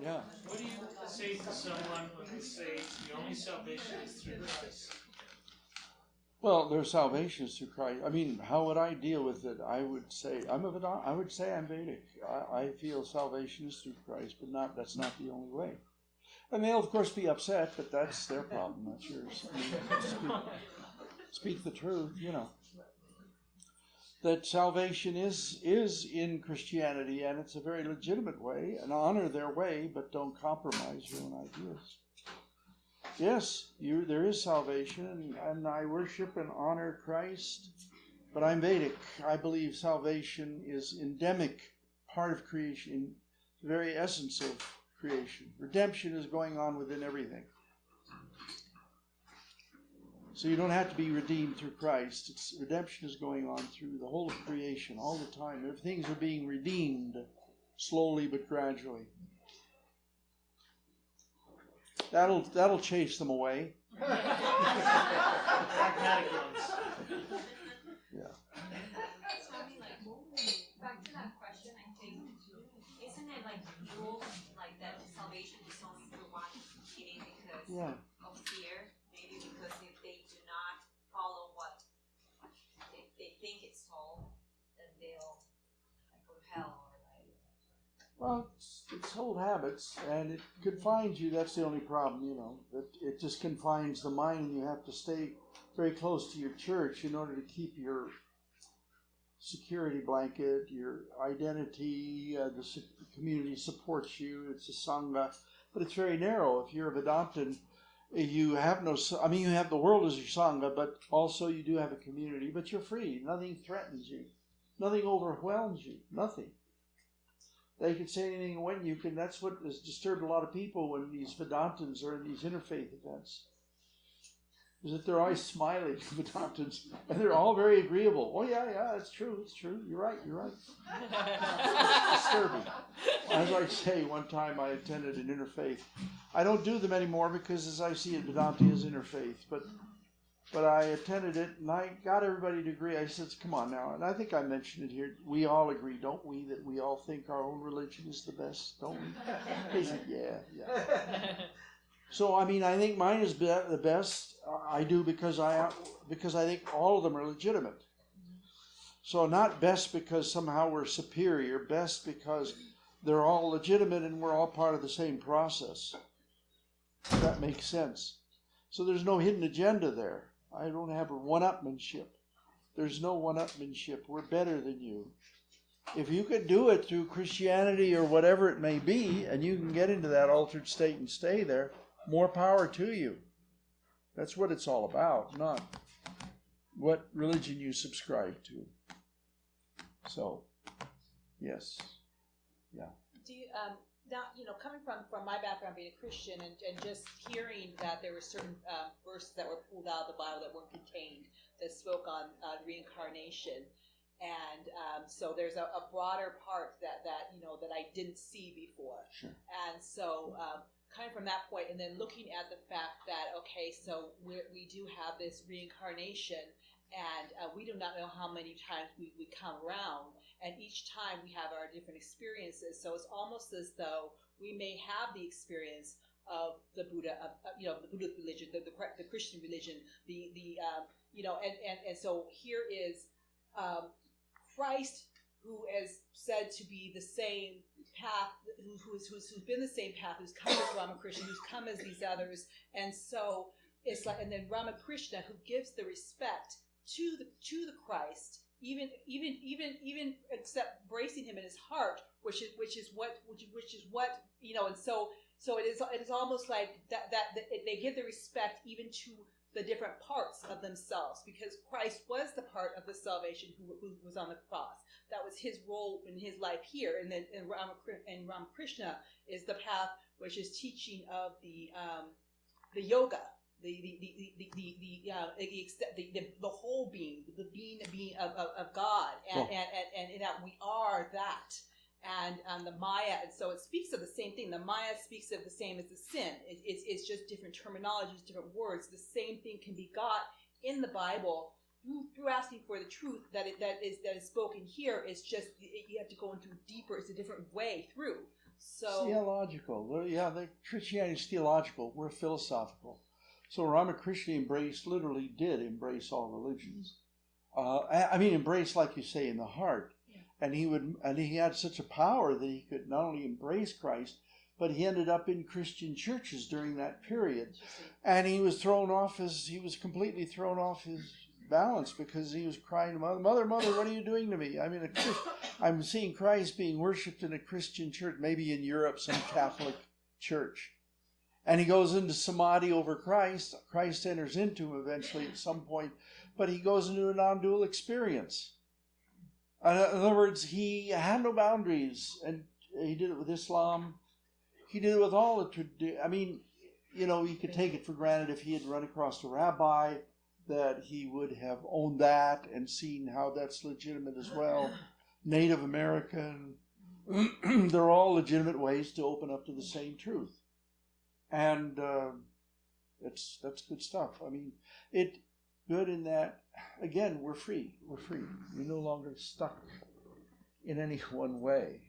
Yeah. What do you say to someone who would say the only salvation is through Christ? Well, their salvation is through Christ. I mean, how would I deal with it? I would say I'm Vedic. I feel salvation is through Christ, but that's not the only way. And they'll of course be upset, but that's their problem, not yours. I mean, speak the truth, That salvation is in Christianity, and it's a very legitimate way, and honor their way, but don't compromise your own ideas. Yes, there is salvation, and I worship and honor Christ, but I'm Vedic. I believe salvation is endemic, part of creation, the very essence of creation. Redemption is going on within everything. So you don't have to be redeemed through Christ. Redemption is going on through the whole of creation all the time. Things are being redeemed slowly but gradually. That'll chase them away. Pragmatic ones. Yeah. Swami, back to that question, I think, isn't it rules that salvation is only through one meaning because of fear? Maybe because if they do not follow what they think it's told, then they'll go to hell or Well, it's old habits, and it confines you. That's the only problem, that it just confines the mind. You have to stay very close to your church in order to keep your security blanket, your identity. The community supports you. It's a sangha, but it's very narrow. If you're a Vedantan, you have you have the world as your sangha, but also you do have a community, but you're free. Nothing threatens you. Nothing overwhelms you. Nothing. They can say anything when you can. That's what has disturbed a lot of people when these Vedantins are in these interfaith events. Is that they're always smiling, Vedantins, and they're all very agreeable. Oh yeah, it's true. You're right. It's disturbing. As I say, one time I attended an interfaith. I don't do them anymore because, as I see it, Vedanta is interfaith. But I attended it, and I got everybody to agree. I said, come on now. And I think I mentioned it here. We all agree, don't we, that we all think our own religion is the best, don't we? They said, yeah. So, I think mine is the best. I do because I think all of them are legitimate. So not best because somehow we're superior, best because they're all legitimate and we're all part of the same process. If that makes sense. So there's no hidden agenda there. I don't have a one-upmanship. There's no one-upmanship. We're better than you. If you can do it through Christianity or whatever it may be, and you can get into that altered state and stay there, more power to you. That's what it's all about, not what religion you subscribe to. So, yes. Yeah. Do you, now, coming from my background being a Christian and just hearing that there were certain verses that were pulled out of the Bible that weren't contained that spoke on reincarnation. And so there's a broader part that I didn't see before. Sure. And so kind of from that point, and then looking at the fact that, okay, so we do have this reincarnation, and we do not know how many times we come around, and each time we have our different experiences. So it's almost as though we may have the experience of the Buddha, the Buddhist religion, the Christian religion, and so here is Christ, who is said to be the same path, who's been the same path, who's come as Ramakrishna, who's come as these others, and so it's like, and then Ramakrishna, who gives the respect to the Christ, even except bracing him in his heart, which is what and so it is almost like that they give the respect even to the different parts of themselves, because Christ was the part of the salvation who was on the cross. That was his role in his life here, and then Ramakrishna is the path which is teaching of the yoga, the whole being, the being of God, and that we are that. And the Maya, and so it speaks of the same thing. The Maya speaks of the same as the sin. It's just different terminologies, different words. The same thing can be got in the Bible through asking for the truth that is spoken here. It's just you have to go into deeper. It's a different way through. So theological. Yeah, the Christianity is theological. We're philosophical. So Ramakrishna literally did embrace all religions. Embrace, like you say, in the heart. Yeah. And he had such a power that he could not only embrace Christ, but he ended up in Christian churches during that period. And he was completely thrown off his balance because he was crying, Mother, what are you doing to me? I mean, I'm seeing Christ being worshipped in a Christian church, maybe in Europe, some Catholic church. And he goes into samadhi over Christ. Christ enters into him eventually at some point, but he goes into a non-dual experience. In other words, he had no boundaries, and he did it with Islam. He did it with all the traditions. I mean, you could take it for granted if he had run across a rabbi that he would have owned that and seen how that's legitimate as well. Native American, they're all legitimate ways to open up to the same truth. And that's good stuff. I mean, it good in that, again, we're free. We're free. You're no longer stuck in any one way.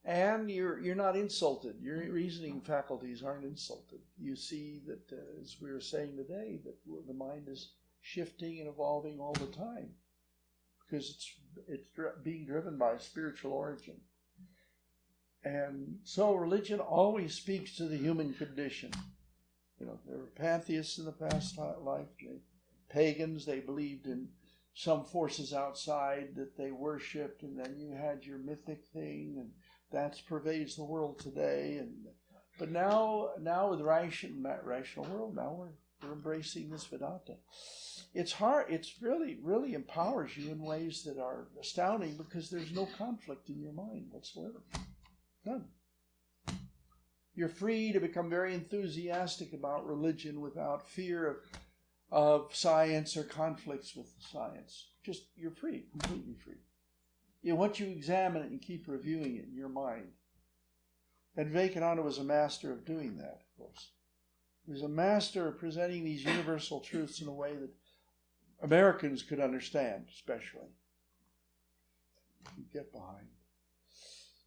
And you're not insulted. Your reasoning faculties aren't insulted. You see that, as we were saying today, that the mind is shifting and evolving all the time because it's being driven by a spiritual origin. And so religion always speaks to the human condition. There were pantheists in the past life, pagans. They believed in some forces outside that they worshipped, and then you had your mythic thing, and that pervades the world today. But now with the rational world, now we're embracing this Vedanta. It's hard. It's really empowers you in ways that are astounding because there's no conflict in your mind whatsoever. None. You're free to become very enthusiastic about religion without fear of science or conflicts with science. Just, you're free, completely free. Once you examine it and keep reviewing it in your mind. And Vivekananda was a master of doing that, of course. He was a master of presenting these universal truths in a way that Americans could understand, especially. You get behind.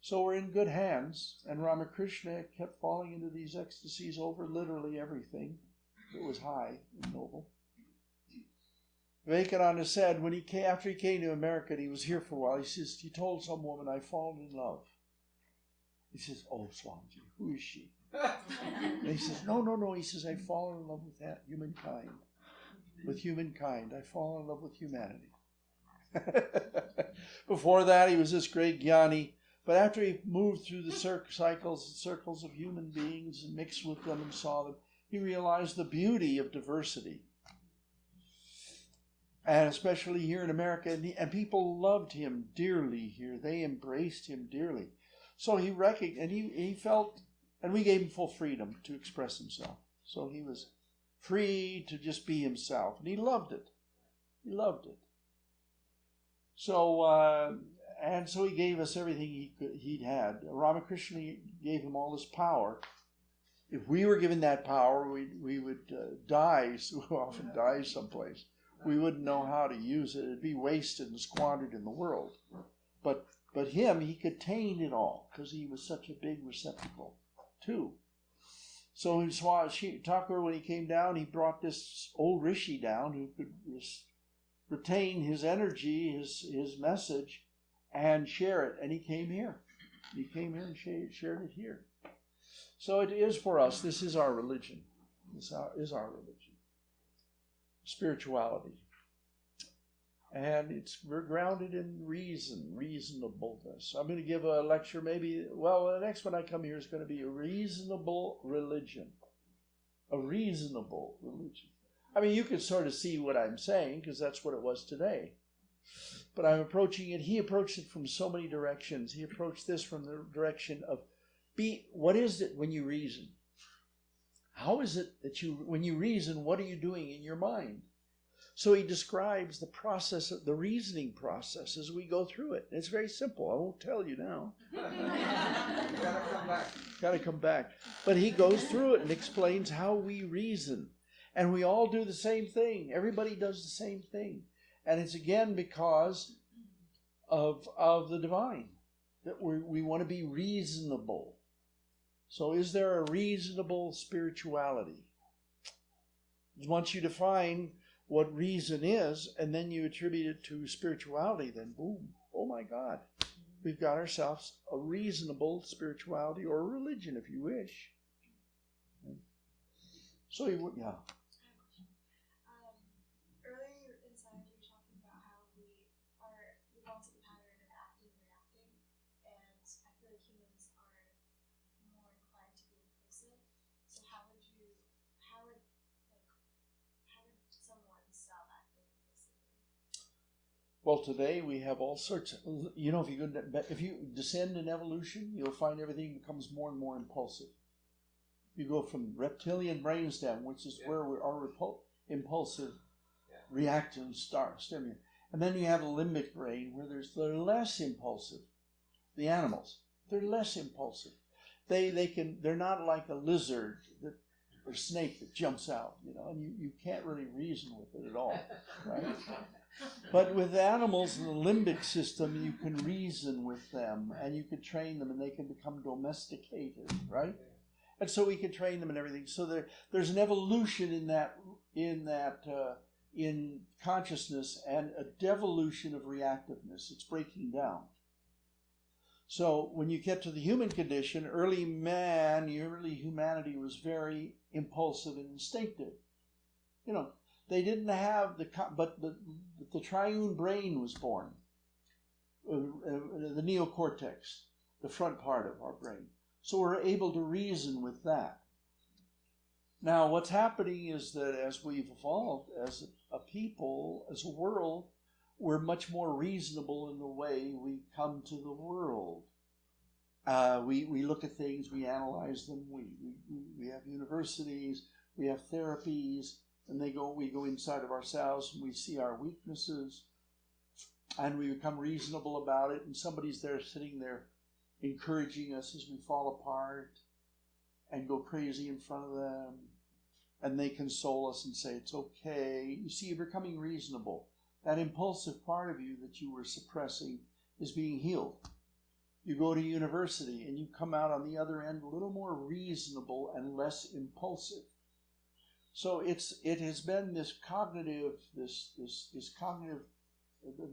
So we're in good hands, and Ramakrishna kept falling into these ecstasies over literally everything that was high and noble. Vivekananda said after he came to America and he was here for a while, he told some woman, I've fallen in love. He says, oh, Swamiji, who is she? And he says, no. He says, I've fallen in love with humankind. With humankind. I've fallen in love with humanity. Before that, he was this great jnani. But after he moved through the circles of human beings and mixed with them and saw them, he realized the beauty of diversity. And especially here in America, and people loved him dearly here. They embraced him dearly. So he recognized, and he felt, and we gave him full freedom to express himself. So he was free to just be himself, and he loved it. He loved it. So, and so he gave us everything he'd had. Ramakrishna gave him all this power. If we were given that power, we would die. So we often die someplace. We wouldn't know how to use it. It'd be wasted and squandered in the world. But him, he contained it all because he was such a big receptacle too. So in Thakur, when he came down, he brought this old rishi down who could retain his energy, his message, and share it. And he came here. He came here and shared it here. So it is for us. This is our religion. This is our religion. Spirituality. And we're grounded in reasonableness. I'm going to give a lecture the next one I come here is going to be a reasonable religion. A reasonable religion. I mean, you can sort of see what I'm saying because that's what it was today. But I'm approaching it. He approached it from so many directions. He approached this from the direction of what is it when you reason? How is it that when you reason, what are you doing in your mind? So he describes the process, the reasoning process as we go through it. It's very simple. I won't tell you now. Gotta come back. But he goes through it and explains how we reason. And we all do the same thing. Everybody does the same thing. And it's again because of the divine. that we want to be reasonable. So is there a reasonable spirituality? Once you define what reason is, and then you attribute it to spirituality, then boom, oh my God, we've got ourselves a reasonable spirituality, or religion if you wish. So, yeah. Earlier inside, you were talking about how we fall into the pattern of acting and reacting, and I feel like humans are more inclined to be impulsive. So how would someone stop acting impulsively? Well, today we have all sorts of, if you descend in evolution, you'll find everything becomes more and more impulsive. You go from reptilian brainstem, which is where our impulsive reactions start. And then you have a limbic brain where they're less impulsive. The animals, they're less impulsive. They're not like a lizard or snake that jumps out, and you can't really reason with it at all, right? But with animals in the limbic system, you can reason with them, and you can train them, and they can become domesticated, right? And so we can train them and everything. So there's an evolution in consciousness, and a devolution of reactiveness. It's breaking down. So when you get to the human condition, early humanity was very impulsive and instinctive. They didn't have but the triune brain was born, the neocortex, the front part of our brain. So we're able to reason with that. Now, what's happening is that as we've evolved as a people, as a world, we're much more reasonable in the way we come to the world. We look at things, we analyze them, we have universities, we have therapies, and we go inside of ourselves and we see our weaknesses, and we become reasonable about it, and somebody's there sitting there encouraging us as we fall apart and go crazy in front of them, and they console us and say it's okay. You see, you're becoming reasonable. That impulsive part of you that you were suppressing is being healed. You go to university and you come out on the other end a little more reasonable and less impulsive. So it has been this cognitive, the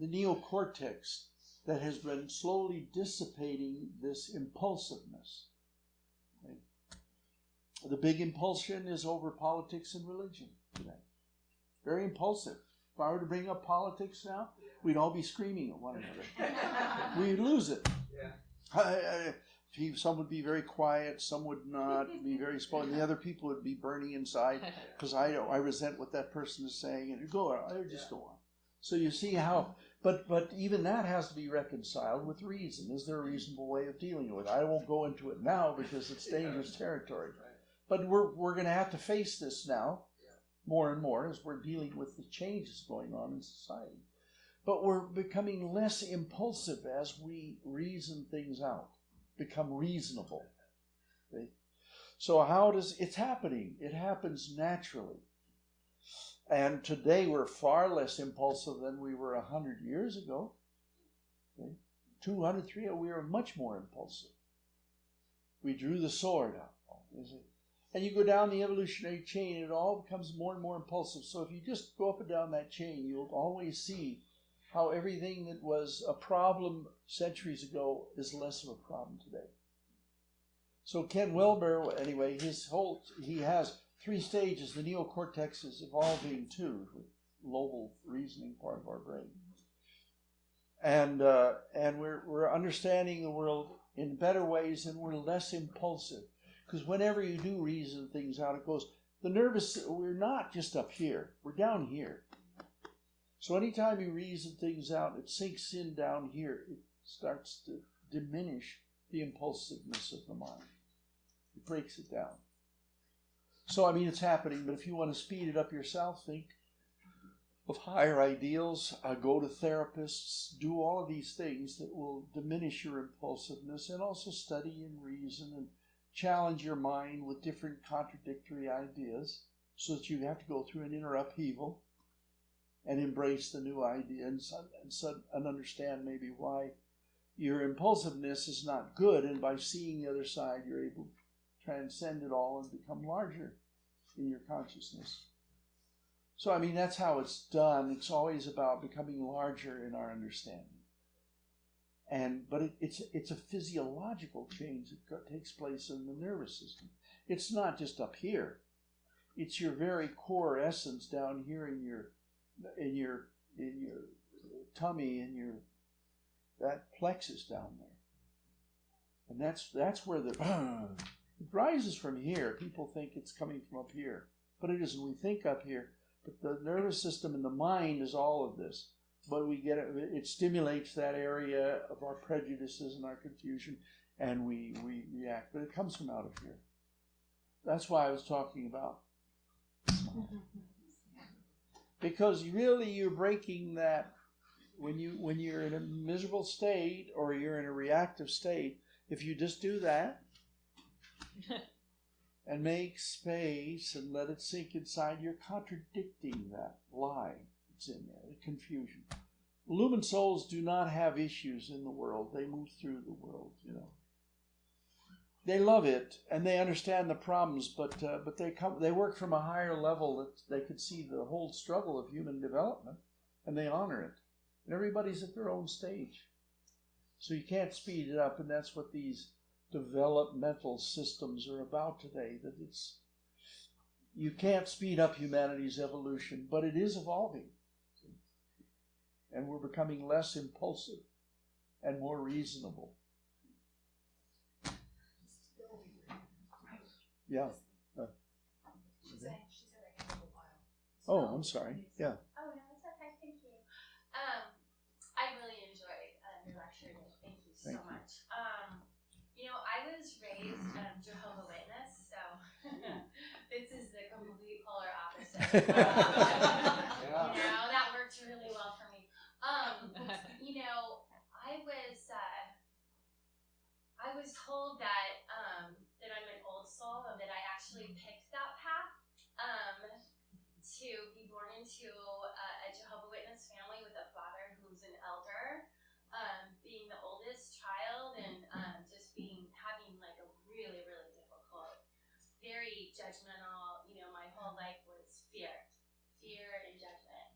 neocortex that has been slowly dissipating this impulsiveness. Okay? The big impulsion is over politics and religion today. Very impulsive. If I were to bring up politics now, we'd all be screaming at one another. We'd lose it. Some would be very quiet, some would not be very spoken. The other people would be burning inside because I resent what that person is saying, and go on. So you see how, but even that has to be reconciled with reason. Is there a reasonable way of dealing with it? I won't go into it now because it's dangerous territory. But we're going to have to face this now more and more as we're dealing with the changes going on in society. But we're becoming less impulsive as we reason things out, become reasonable. Okay? So it's happening. It happens naturally. And today we're far less impulsive than we were 100 years ago. Okay? 200, 300, we were much more impulsive. We drew the sword out. And you go down the evolutionary chain, it all becomes more and more impulsive. So if you just go up and down that chain, you'll always see how everything that was a problem centuries ago is less of a problem today. So Ken Wilber, anyway, he has 3 stages. The neocortex is evolving too, the global reasoning part of our brain. And we're understanding the world in better ways, and we're less impulsive. Because whenever you do reason things out, it goes, we're not just up here, we're down here. So anytime you reason things out, it sinks in down here. It starts to diminish the impulsiveness of the mind. It breaks it down. So, it's happening, but if you want to speed it up yourself, think of higher ideals, go to therapists, do all of these things that will diminish your impulsiveness, and also study and reason and challenge your mind with different contradictory ideas so that you have to go through an inner upheaval and embrace the new idea and understand maybe why your impulsiveness is not good, and by seeing the other side, you're able to transcend it all and become larger in your consciousness. So, I mean, that's how it's done. It's always about becoming larger in our understanding. But it's a physiological change that takes place in the nervous system. It's not just up here. It's your very core essence down here in your tummy, in that plexus down there. And that's where it rises from here. People think it's coming from up here, but it isn't. We think up here, but the nervous system and the mind is all of this. But we get it stimulates that area of our prejudices and our confusion, and we react. But it comes from out of here. That's why I was talking about. Because really you're breaking that when you're in a miserable state or you're in a reactive state, if you just do that and make space and let it sink inside, you're contradicting that lie that's in there, the confusion. Illumined souls do not have issues in the world. They move through the world, They love it and they understand the problems, but they work from a higher level that they could see the whole struggle of human development, and they honor it. And everybody's at their own stage, so you can't speed it up, and that's what these developmental systems are about today. That you can't speed up humanity's evolution, but it is evolving, and we're becoming less impulsive and more reasonable. Yeah. She's had her hand up a while. Oh, I'm sorry. Yeah. Oh, no, it's okay. Thank you. I really enjoyed your lecture today. Thank you so much. I was raised Jehovah's Witness, so this is the complete polar opposite. That worked really well for me. I was told that that I'm an old soul and that I actually picked that path to be born into a Jehovah's Witness family with a father who's an elder, being the oldest child, and just having like a really, really difficult, very judgmental, my whole life was fear and judgment.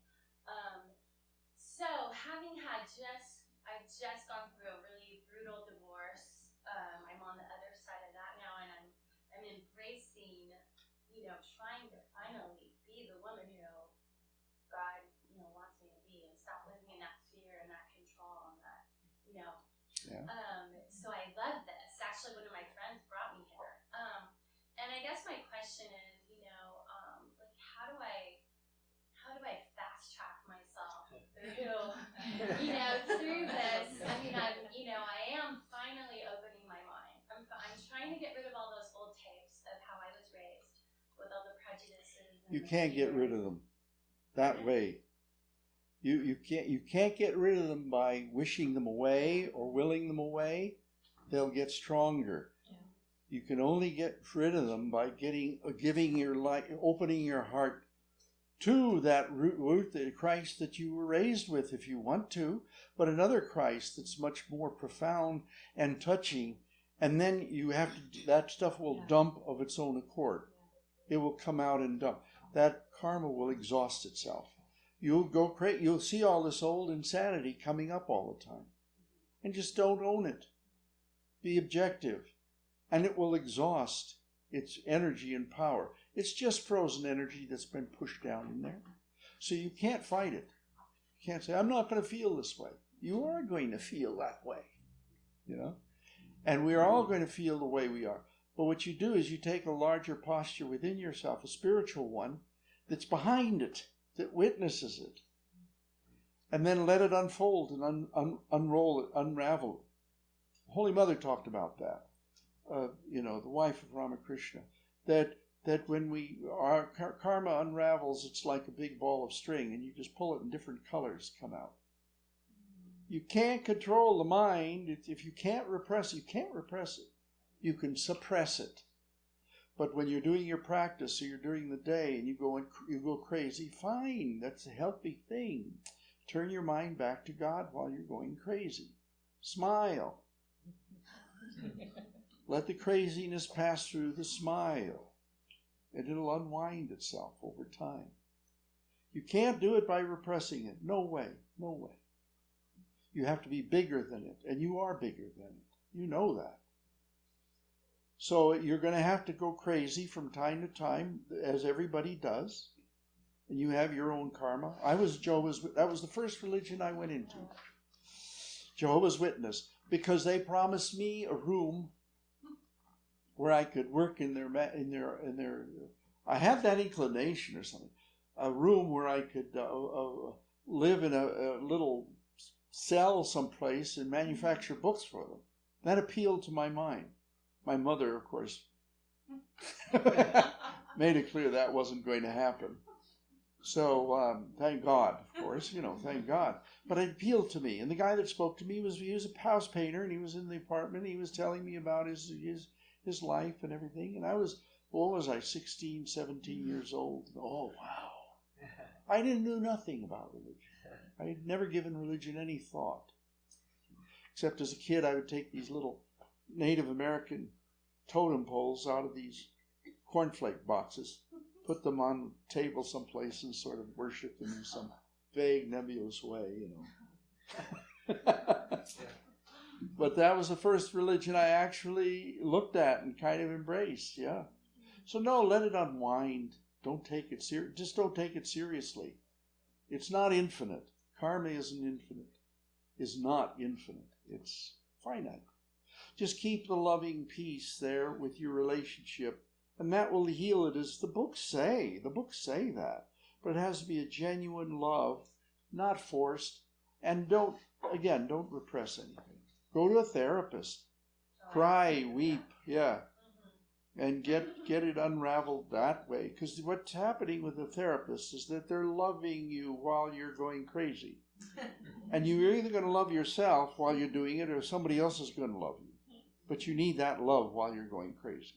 So having I've just gone through a really brutal divorce. I'm on the other side of that now, and I'm embracing, trying to finally be the woman who God, wants me to be, and stop living in that fear and that control and that, Yeah. So I love this. Actually, one of my friends brought me here. And I guess my question is, how do I fast track myself through, through this? I mean, I am finally opening my mind. I'm trying to get rid of all those old tapes of how I was raised with all the prejudices. And You can't get rid of them that way. You can't get rid of them by wishing them away or willing them away. They'll get stronger. Yeah. You can only get rid of them by giving your life, opening your heart to that root, the Christ that you were raised with, if you want to, but another Christ that's much more profound and touching. And then that stuff will dump of its own accord. It will come out and dump. That karma will exhaust itself. You'll go crazy. You'll see all this old insanity coming up all the time. And just don't own it. Be objective. And it will exhaust its energy and power. It's just frozen energy that's been pushed down in there. So you can't fight it. You can't say, I'm not going to feel this way. You are going to feel that way. And we're all going to feel the way we are. But what you do is you take a larger posture within yourself, a spiritual one, that's behind it, that witnesses it. And then let it unfold and unroll it, unravel it. Holy Mother talked about that. The wife of Ramakrishna. That when our karma unravels, it's like a big ball of string, and you just pull it and different colors come out. You can't control the mind. If you can't repress it, you can't repress it. You can suppress it. But when you're doing your practice or you're doing the day and you go crazy, fine, that's a healthy thing. Turn your mind back to God while you're going crazy. Smile. Let the craziness pass through the smile, and it'll unwind itself over time. You can't do it by repressing it. No way, no way. You have to be bigger than it, and you are bigger than it. You know that. So you're going to have to go crazy from time to time, as everybody does, and you have your own karma. That was the first religion I went into, Jehovah's Witness, because they promised me a room where I could work in their. I had that inclination or something. A room where I could live in a little cell someplace and manufacture books for them. That appealed to my mind. My mother, of course, made it clear that wasn't going to happen. So thank God, of course, thank God. But it appealed to me. And the guy that spoke to me he was a house painter, and he was in the apartment. He was telling me about his life and everything. And I was, 16, 17 years old. Oh, wow. I didn't know nothing about religion. I had never given religion any thought. Except as a kid, I would take these little Native American totem poles out of these cornflake boxes, put them on a table someplace and sort of worship them in some vague, nebulous way, But that was the first religion I actually looked at and kind of embraced, yeah. So no, let it unwind. Don't take it just don't take it seriously. It's not infinite. Karma isn't infinite. Is not infinite. It's finite. Just keep the loving peace there with your relationship, and that will heal it, as the books say. The books say that. But it has to be a genuine love, not forced. And don't repress anything. Go to a therapist. Cry, weep, yeah. And get it unraveled that way. Because what's happening with the therapist is that they're loving you while you're going crazy. And you're either going to love yourself while you're doing it, or somebody else is going to love you. But you need that love while you're going crazy.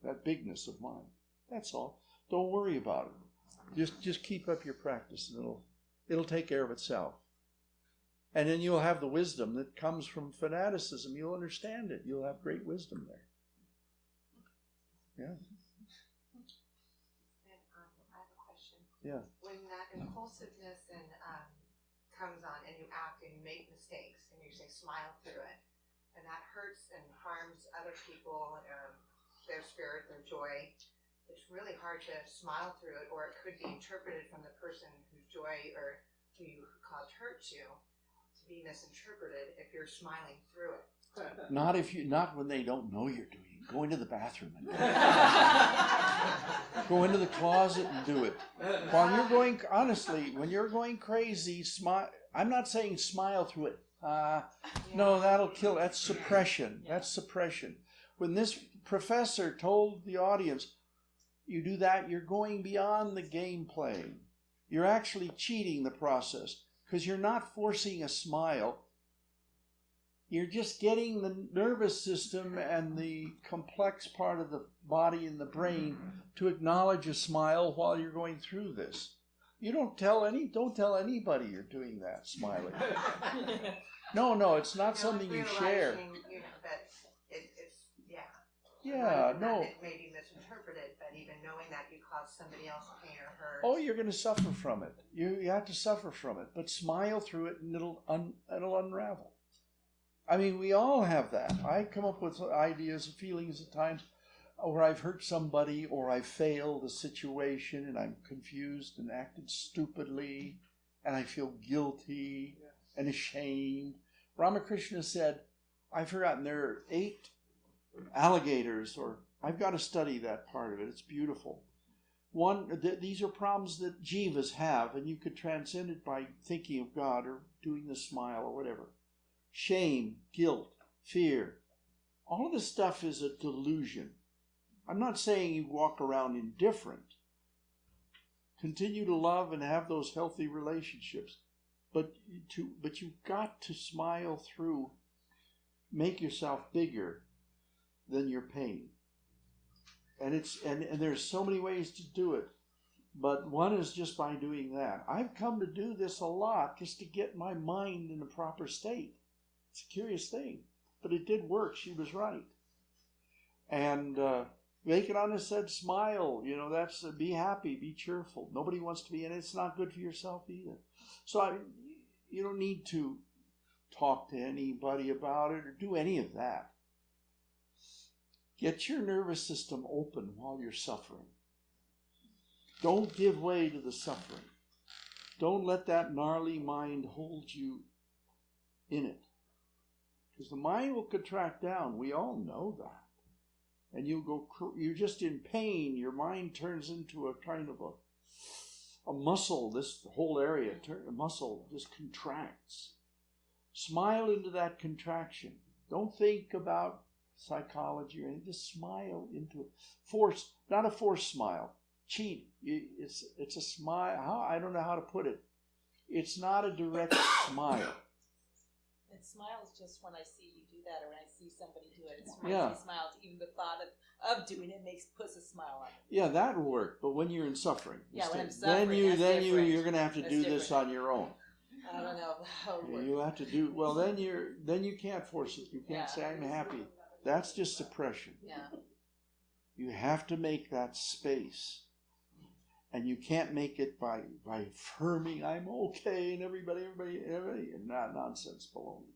That bigness of mind. That's all. Don't worry about it. Just keep up your practice, and it'll take care of itself. And then you'll have the wisdom that comes from fanaticism. You'll understand it. You'll have great wisdom there. Yeah. And I have a question. Yeah. When that impulsiveness comes on, and you act and you make mistakes, and you say smile through it, and that hurts and harms other people, their spirit, their joy, it's really hard to smile through it, or it could be interpreted from the person whose joy or who you caused hurt to be misinterpreted if you're smiling through it. Not when they don't know you're doing it. Go into the bathroom and do it. Go into the closet and do it. While you're going, honestly, when you're going crazy, smile. I'm not saying smile through it. No, that'll kill. That's suppression. That's suppression. When this professor told the audience, you do that, you're going beyond the game playing. You're actually cheating the process, because you're not forcing a smile. You're just getting the nervous system and the complex part of the body and the brain to acknowledge a smile while you're going through this. You don't tell anybody you're doing that, smiling. No, it's not something you share. That it's Yeah, no. It may be misinterpreted, but even knowing that you caused somebody else pain or hurt. Oh, you're going to suffer from it. You have to suffer from it, but smile through it, and it'll unravel. I mean, we all have that. I come up with ideas and feelings at times where I've hurt somebody, or I failed a situation, and I'm confused and acted stupidly, and I feel guilty and ashamed. Ramakrishna said, I've forgotten, there are 8 alligators, or I've got to study that part of it. It's beautiful. These are problems that jivas have, and you could transcend it by thinking of God or doing the smile or whatever. Shame, guilt, fear. All of this stuff is a delusion. I'm not saying you walk around indifferent. Continue to love and have those healthy relationships. But you've got to smile through, make yourself bigger than your pain. And there's so many ways to do it. But one is just by doing that. I've come to do this a lot just to get my mind in a proper state. It's a curious thing, but it did work. She was right. And Vivekananda said, smile. That's be happy, be cheerful. Nobody wants to be, and it's not good for yourself either. So you don't need to talk to anybody about it or do any of that. Get your nervous system open while you're suffering. Don't give way to the suffering. Don't let that gnarly mind hold you in it. Because the mind will contract down. We all know that. And you're just in pain. Your mind turns into a kind of a muscle. This whole area, a muscle just contracts. Smile into that contraction. Don't think about psychology or anything. Just smile into it. Force, not a forced smile. Cheat. It's a smile. I don't know how to put it. It's not a direct smile. And smiles just when I see you do that, or when I see somebody do it. It makes me smile. Even the thought of doing it puts a smile on it. Yeah, that will work. But when you're in suffering, when I'm suffering, you're going to have to do this on your own. I don't know how it works. You have to do well. Then you can't force it. You can't say I'm happy. That's just suppression. Yeah. You have to make that space. And you can't make it by affirming I'm okay and everybody, not nonsense baloney.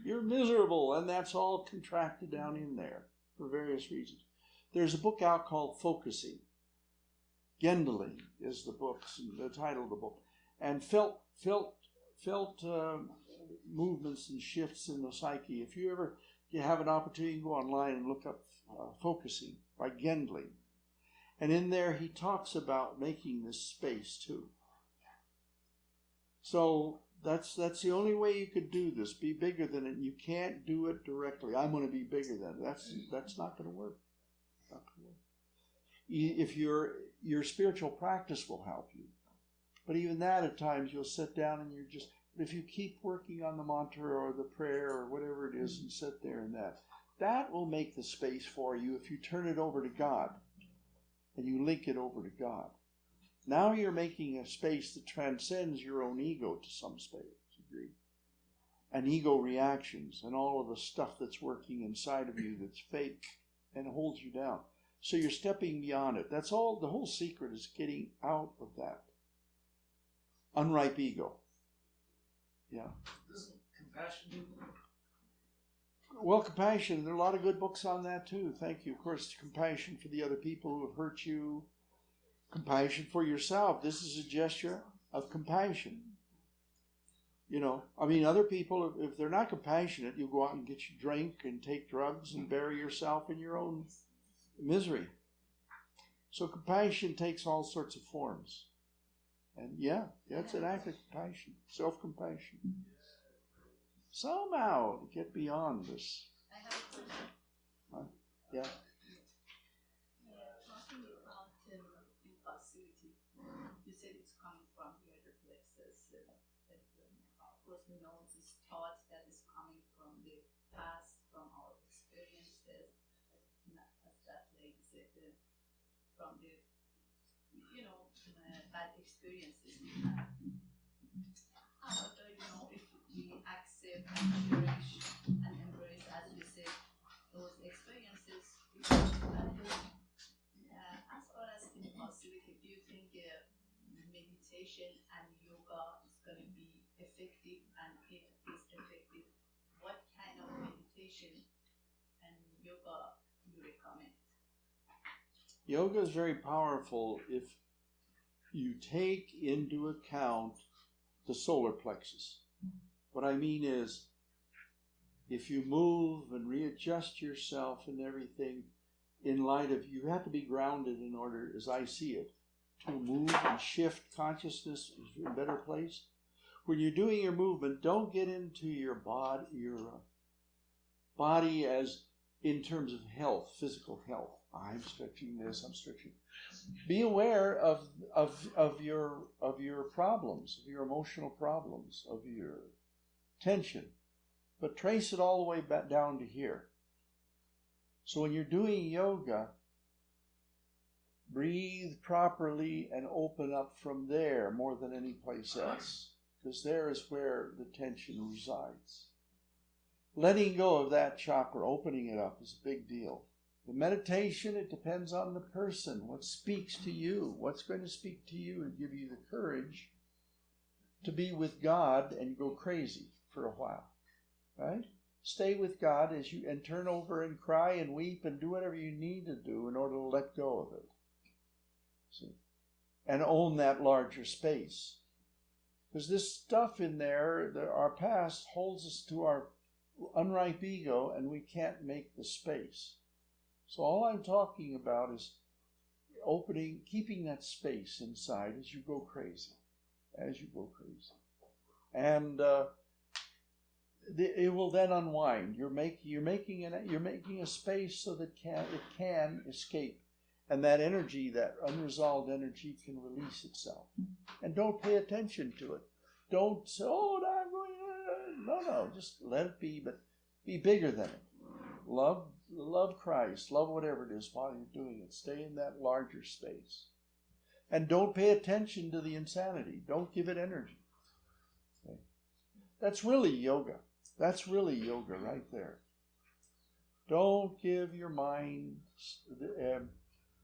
You're miserable, and that's all contracted down in there for various reasons. There's a book out called Focusing. Gendling is the title of the book, and felt movements and shifts in the psyche. If you have an opportunity, go online and look up Focusing by Gendling. And in there, he talks about making this space too. So that's the only way you could do this. Be bigger than it. You can't do it directly. I'm going to be bigger than it. That's not going to work. If your spiritual practice will help you, but even that at times you'll sit down and you're just. But if you keep working on the mantra or the prayer or whatever it is and sit there and that will make the space for you if you turn it over to God. And you link it over to God. Now you're making a space that transcends your own ego to some degree. And ego reactions and all of the stuff that's working inside of you that's fake and holds you down. So you're stepping beyond it. That's all. The whole secret is getting out of that unripe ego. Yeah. Compassion. Well, compassion, there are a lot of good books on that too. Thank you. Of course, compassion for the other people who have hurt you. Compassion for yourself. This is a gesture of compassion. Other people, if they're not compassionate, you go out and get your drink and take drugs and bury yourself in your own misery. So compassion takes all sorts of forms. And it's an act of compassion, self-compassion. Somehow to get beyond this. I have a question. Yeah. Talking about impulsivity, you said it's coming from the other plexus. Of course, we know this thought that is coming from the past, from our experiences, not as that lady said, from the bad experiences we had. However, if we accept and cherish and embrace, as you said, those experiences, as far as impulsivity, do you think meditation and yoga is going to be effective? And if it is effective, what kind of meditation and yoga you recommend? Yoga is very powerful if you take into account the solar plexus. What I mean is, if you move and readjust yourself and everything in light of, you have to be grounded in order, as I see it, to move and shift consciousness in a better place. When you're doing your movement, don't get into your body as in terms of health, physical health. I'm stretching this, I'm stretching. Be aware of your problems, of your emotional problems, of your tension, but trace it all the way back down to here. So when you're doing yoga, breathe properly and open up from there more than any place else, because there is where the tension resides. letting go of that chakra, opening it up, is a big deal. The meditation, it depends on the person. What speaks to you? What's going to speak to you and give you the courage to be with God and go crazy for a while, right? Stay with God and turn over and cry and weep and do whatever you need to do in order to let go of it. See? And own that larger space. Because this stuff in there, our past holds us to our unripe ego, and we can't make the space. So all I'm talking about is keeping that space inside as you go crazy. And it will then unwind. You're making a space so that it can escape, and that energy, that unresolved energy, can release itself. And don't pay attention to it. Don't say, "Oh, I'm going." No, just let it be, but be bigger than it. Love Christ. Love whatever it is while you're doing it. Stay in that larger space, and don't pay attention to the insanity. Don't give it energy. Okay? That's really yoga. That's really yoga right there. Don't give your mind,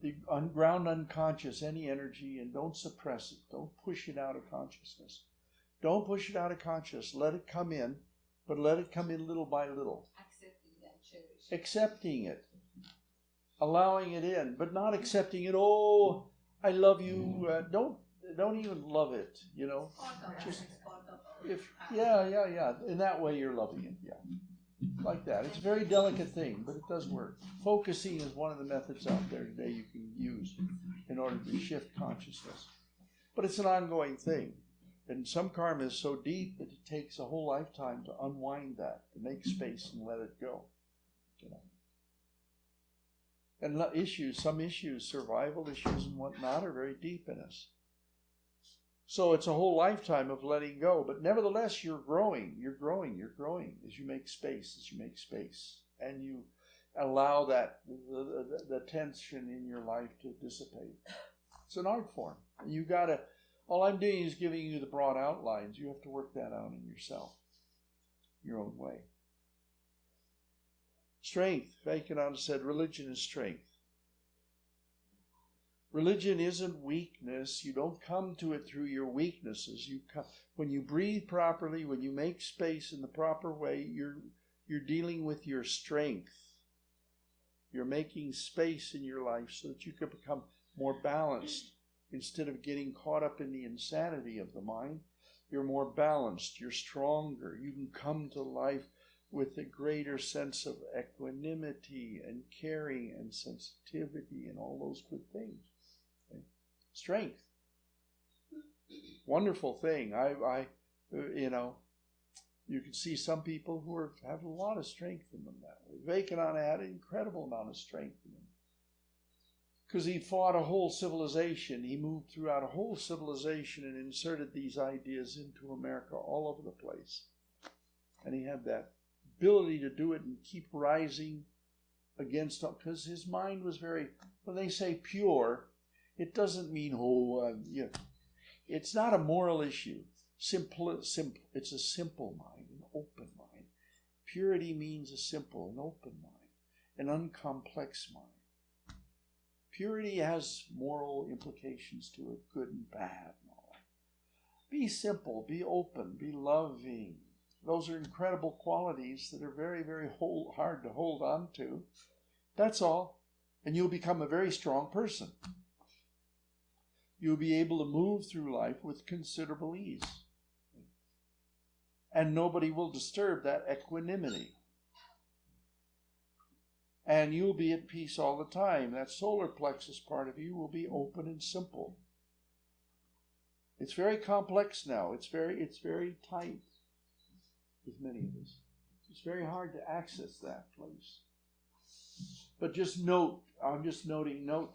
the ground unconscious, any energy, and don't suppress it. Don't push it out of consciousness. Don't push it out of consciousness. Let it come in, but let it come in little by little. Accepting it. Allowing it in, but not accepting it. "Oh, I love you." Don't even love it, Just yeah. In that way you're loving it, yeah. Like that. It's a very delicate thing, but it does work. Focusing is one of the methods out there today you can use in order to shift consciousness. But it's an ongoing thing. And some karma is so deep that it takes a whole lifetime to unwind that, to make space and let it go. And some issues, survival issues and whatnot, are very deep in us. So it's a whole lifetime of letting go. But nevertheless, you're growing as you make space. And you allow that the tension in your life to dissipate. It's an art form. All I'm doing is giving you the broad outlines. You have to work that out in yourself, your own way. Strength. Vivekananda said religion is strength. Religion isn't weakness. You don't come to it through your weaknesses. When you breathe properly, when you make space in the proper way, you're dealing with your strength. You're making space in your life so that you can become more balanced. Instead of getting caught up in the insanity of the mind, you're more balanced, you're stronger. You can come to life with a greater sense of equanimity and caring and sensitivity and all those good things. Okay? Strength. Wonderful thing. You can see some people who have a lot of strength in them that way. Vivekananda had an incredible amount of strength in him. Because he fought a whole civilization. He moved throughout a whole civilization and inserted these ideas into America all over the place. And he had that ability to do it and keep rising against it, because his mind was very, when they say pure, it doesn't mean, it's not a moral issue. Simple. It's a simple mind, an open mind. Purity means a simple, an open mind, an uncomplex mind. Purity has moral implications to it, good and bad and all that. Be simple, be open, be loving. Those are incredible qualities that are very, very hard to hold on to. That's all. And you'll become a very strong person. You'll be able to move through life with considerable ease. And nobody will disturb that equanimity. And you'll be at peace all the time. That solar plexus part of you will be open and simple. It's very complex now. It's very tight with many of us. It's very hard to access that place. But just note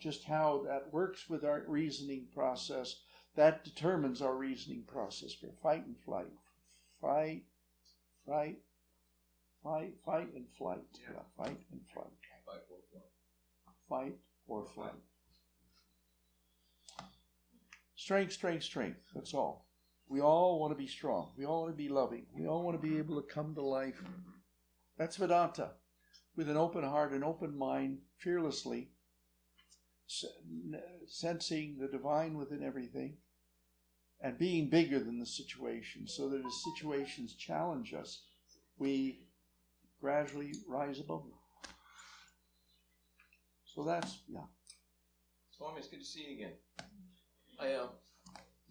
just how that works with our reasoning process. That determines our reasoning process for fight and flight. Fight and flight. Yeah, fight and flight. Fight or flight. Strength, strength, strength. That's all. We all want to be strong. We all want to be loving. We all want to be able to come to life That's Vedanta. With an open heart and open mind, fearlessly, sensing the divine within everything, and being bigger than the situation, so that as situations challenge us, we gradually rise above them. So that's, yeah. Swami, it's good to see you again.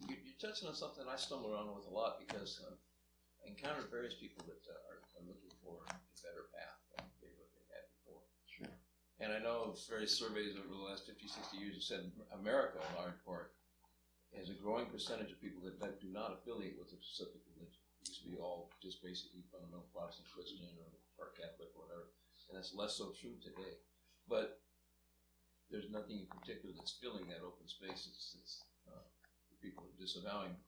You're touching on something I stumble around with a lot, because I encounter various people that are looking for a better path than what they had before. Sure. And I know various surveys over the last 50, 60 years have said America, in large part, has a growing percentage of people that do not affiliate with a specific religion. It used to be all just basically fundamental Protestant, Christian, or Catholic, or whatever. And that's less so true today. But there's nothing in particular that's filling that open space. It's people are disavowing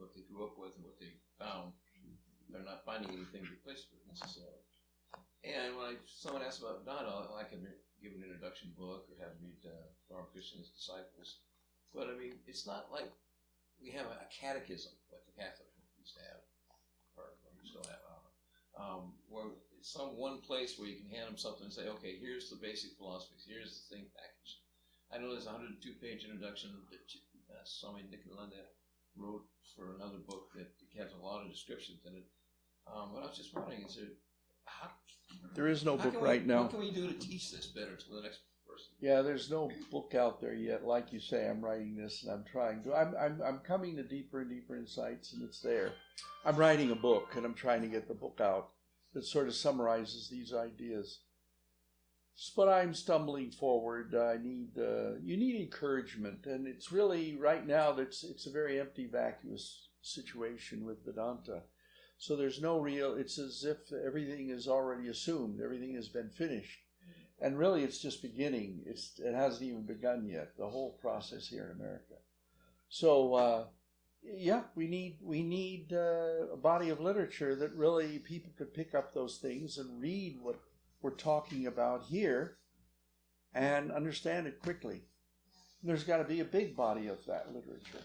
what they grew up with and what they found. They're not finding anything to replace it with necessarily. And when someone asks about Vedanta, I can give an introduction book or have them read Ramakrishna and his disciples. But I mean, it's not like we have a catechism like the Catholics used to have, or we still have, I don't know, where it's some one place where you can hand them something and say, okay, here's the basic philosophies, here's the thing package. I know there's a 102-page introduction that Swami Brahmavidyananda wrote for another book that has a lot of descriptions in it. But I was just wondering, there is no book right now. What can we do to teach this better to the next person? Yeah, there's no book out there yet. Like you say, I'm writing this, and I'm trying to. I'm coming to deeper and deeper insights, and it's there. I'm writing a book, and I'm trying to get the book out that sort of summarizes these ideas. But I'm stumbling forward. You need encouragement, and it's really right now it's a very empty, vacuous situation with Vedanta. So there's no real. It's as if everything is already assumed. Everything has been finished, and really it's just beginning. It hasn't even begun yet. The whole process here in America. So yeah, we need a body of literature that really people could pick up those things and read what we're talking about here and understand it quickly. There's got to be a big body of that literature.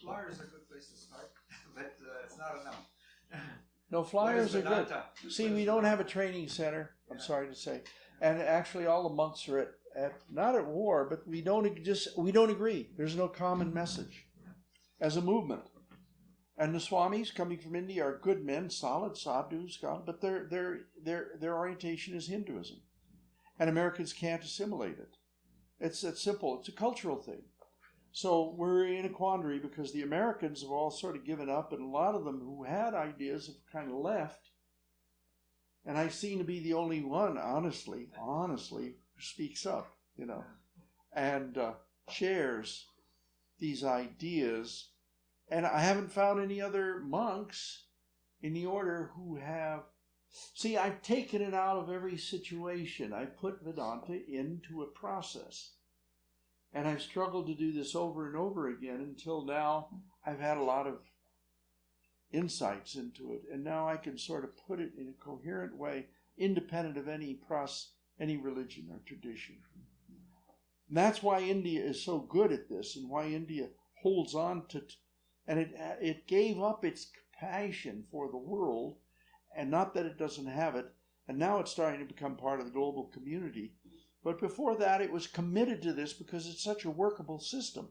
Flyers are a good place to start, but it's not enough. No, flyers are good. See, we don't have a training center, I'm sorry to say. And actually all the monks are not at war, but we don't agree. There's no common message as a movement. And the Swamis coming from India are good men, solid sadhus, but their orientation is Hinduism. And Americans can't assimilate it. It's that simple. It's a cultural thing. So we're in a quandary because the Americans have all sort of given up, and a lot of them who had ideas have kind of left. And I seem to be the only one, honestly, who speaks up, and shares these ideas. And I haven't found any other monks in the order who have. See, I've taken it out of every situation. I put Vedanta into a process. And I've struggled to do this over and over again until now I've had a lot of insights into it. And now I can sort of put it in a coherent way, independent of any religion or tradition. And that's why India is so good at this, and why India holds on to. And it gave up its passion for the world, and not that it doesn't have it, and now it's starting to become part of the global community. But before that, it was committed to this because it's such a workable system.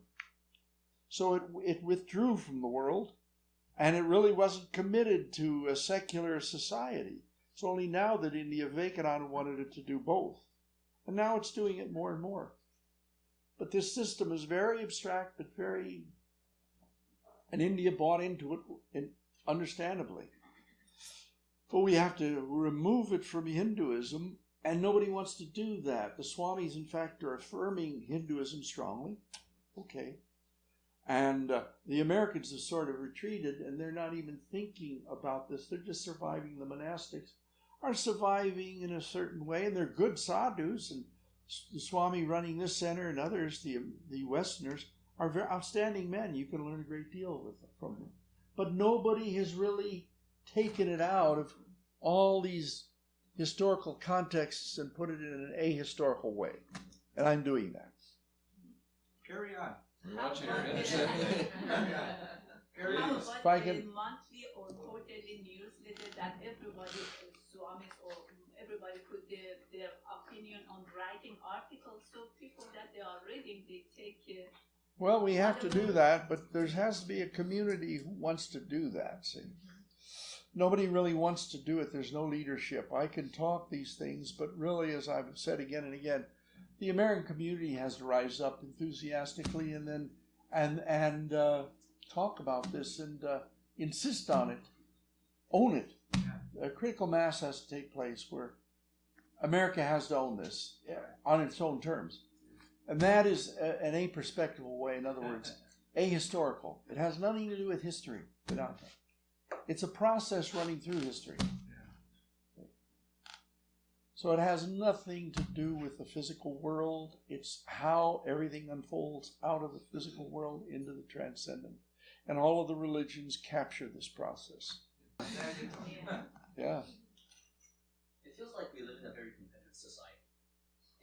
So it withdrew from the world, and it really wasn't committed to a secular society. It's only now that India, Vivekananda wanted it to do both. And now it's doing it more and more. But this system is very abstract, but very... And India bought into it, understandably. But we have to remove it from Hinduism, and nobody wants to do that. The Swamis, in fact, are affirming Hinduism strongly. Okay. And the Americans have sort of retreated, and they're not even thinking about this. They're just surviving. The monastics are surviving in a certain way, and they're good sadhus. And the Swami running this center and others, the Westerners, are very outstanding men. You can learn a great deal from them. But nobody has really taken it out of all these historical contexts and put it in an ahistorical way. And I'm doing that. Carry on. We want you to finish that. How If about I the can, monthly or quarterly newsletter that everybody, Swamis or everybody put their opinion on writing articles, so people that they are reading, they take well, we have to do that, but there has to be a community who wants to do that, see. Nobody really wants to do it. There's no leadership. I can talk these things, but really, as I've said again and again, the American community has to rise up enthusiastically and then talk about this and insist on it, own it. A critical mass has to take place where America has to own this on its own terms, and that is an aperspectival way. In other words, ahistorical. It has nothing to do with history without that. It's a process running through history. So it has nothing to do with the physical world. It's how everything unfolds out of the physical world into the transcendent. And all of the religions capture this process. Yeah. It feels like we live in a very competitive society.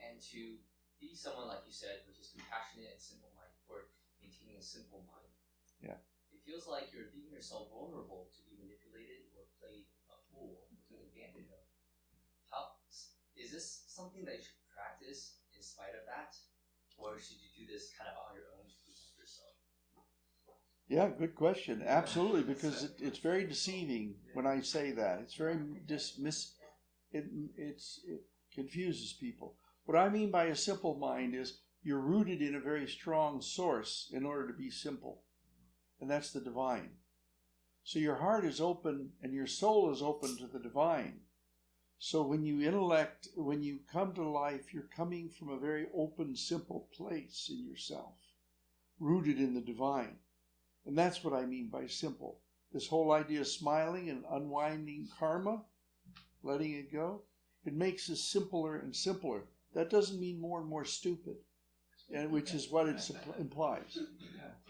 And to be someone, like you said, which is compassionate and simple mind, or maintaining a simple mind. Yeah. It feels like you're leaving yourself vulnerable to be manipulated or played a fool or taken advantage of. Is this something that you should practice in spite of that? Or should you do this kind of on your own to protect yourself? Yeah, good question. Absolutely, because it's very deceiving when I say that. It's very it confuses people. What I mean by a simple mind is you're rooted in a very strong source in order to be simple. And that's the divine. So your heart is open and your soul is open to the divine. So when you come to life, you're coming from a very open, simple place in yourself, rooted in the divine. And that's what I mean by simple. This whole idea of smiling and unwinding karma, letting it go, it makes us simpler and simpler. That doesn't mean more and more stupid, and which is what it implies.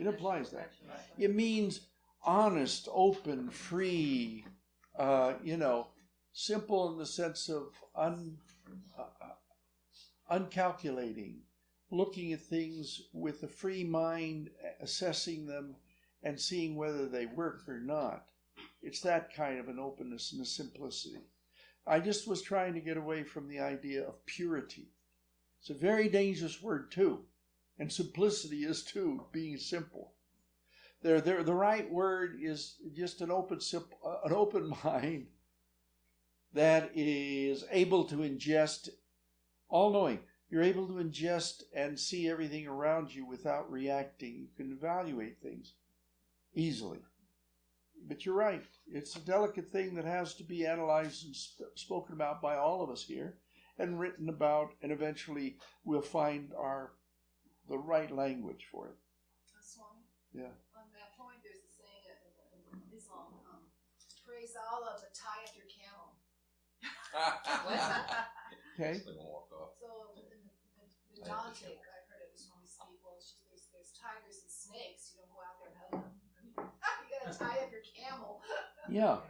It implies that. It means honest, open, free, simple in the sense of uncalculating, looking at things with a free mind, assessing them, and seeing whether they work or not. It's that kind of an openness and a simplicity. I just was trying to get away from the idea of purity. It's a very dangerous word too, and simplicity is too, being simple. The right word is just an open mind that is able to ingest, all-knowing. You're able to ingest and see everything around you without reacting. You can evaluate things easily. But you're right. It's a delicate thing that has to be analyzed and spoken about by all of us here and written about, and eventually we'll find the right language for it. Swami? Yeah. On that point, there's a saying in Islam, praise Allah, but tie up your camel. Okay. So in the Dalajik, I've heard of the Swami speak, well, it's just there's tigers and snakes. You don't go out there and hug them. You gotta tie up your camel. Yeah.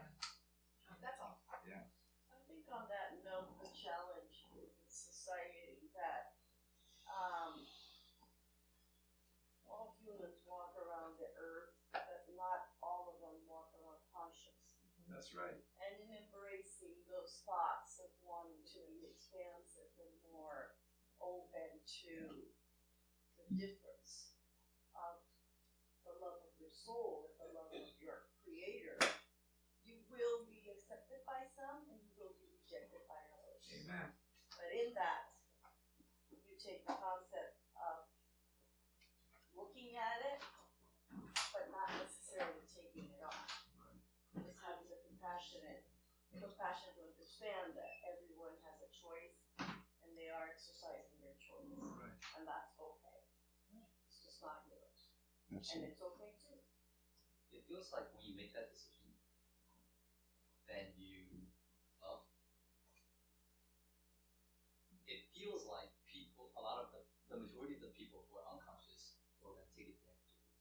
That's all. Yeah. I think on that note, the challenge is in society that all humans walk around the earth, but not all of them walk around conscious. That's right. And in embracing those thoughts of wanting to be expansive and more open to the difference of the love of your soul and the love of your creator, you will be accepted by some and you will be rejected by others. Amen. But in that, you take the concept of looking at it, but not necessarily taking it on. Just having the compassion to understand that everyone has a choice and they are exercising their choice. Right. And that's okay. It's just not yours. And it's okay too. It feels like when you make that decision, then it feels like people, a lot of the majority of the people who are unconscious will then take advantage of you.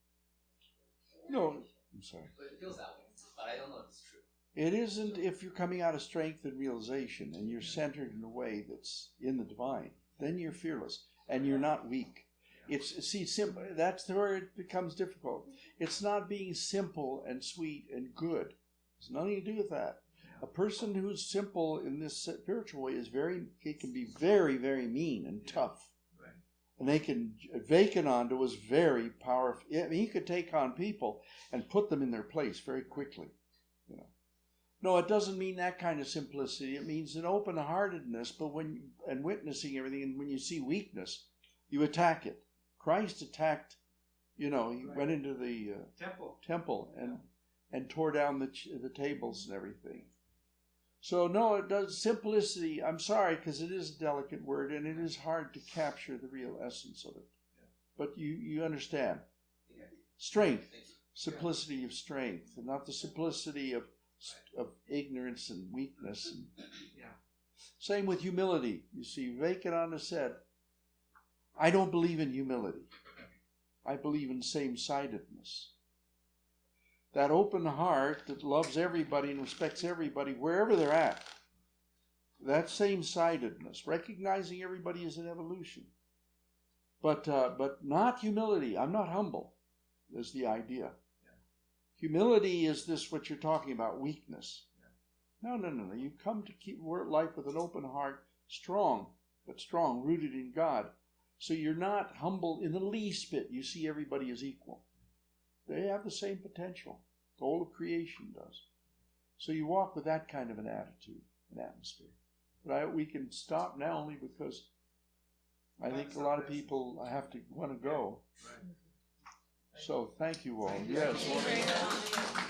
No, I'm sorry. But it feels that way. But I don't know if it's true. It isn't if you're coming out of strength and realization and you're centered in a way that's in the divine. Then you're fearless and you're not weak. Simple. That's where it becomes difficult. It's not being simple and sweet and good. It's nothing to do with that. A person who's simple in this spiritual way can be very, very mean and tough. Right. And Vivekananda was very powerful. I mean, he could take on people and put them in their place very quickly. You know. No, it doesn't mean that kind of simplicity. It means an open-heartedness, and witnessing everything. And when you see weakness, you attack it. Christ attacked. He went into the temple and tore down the tables and everything. So no, it does simplicity. I'm sorry, because it is a delicate word and it is hard to capture the real essence of it. Yeah. But you understand. Yeah. Strength, simplicity of strength, and not the simplicity of ignorance and weakness. Yeah. Same with humility. You see, Vivekananda said, I don't believe in humility. I believe in same-sidedness. That open heart that loves everybody and respects everybody wherever they're at. That same-sidedness, recognizing everybody is an evolution. But not humility. I'm not humble, is the idea. Yeah. Humility is this what you're talking about, weakness. Yeah. No. You come to keep life with an open heart, strong, rooted in God. So you're not humble in the least bit. You see everybody as equal. They have the same potential. The whole of creation does. So you walk with that kind of an attitude, an atmosphere. But we can stop now only because I think a lot of people want to go. Right. So thank you all. Thank you. Yes.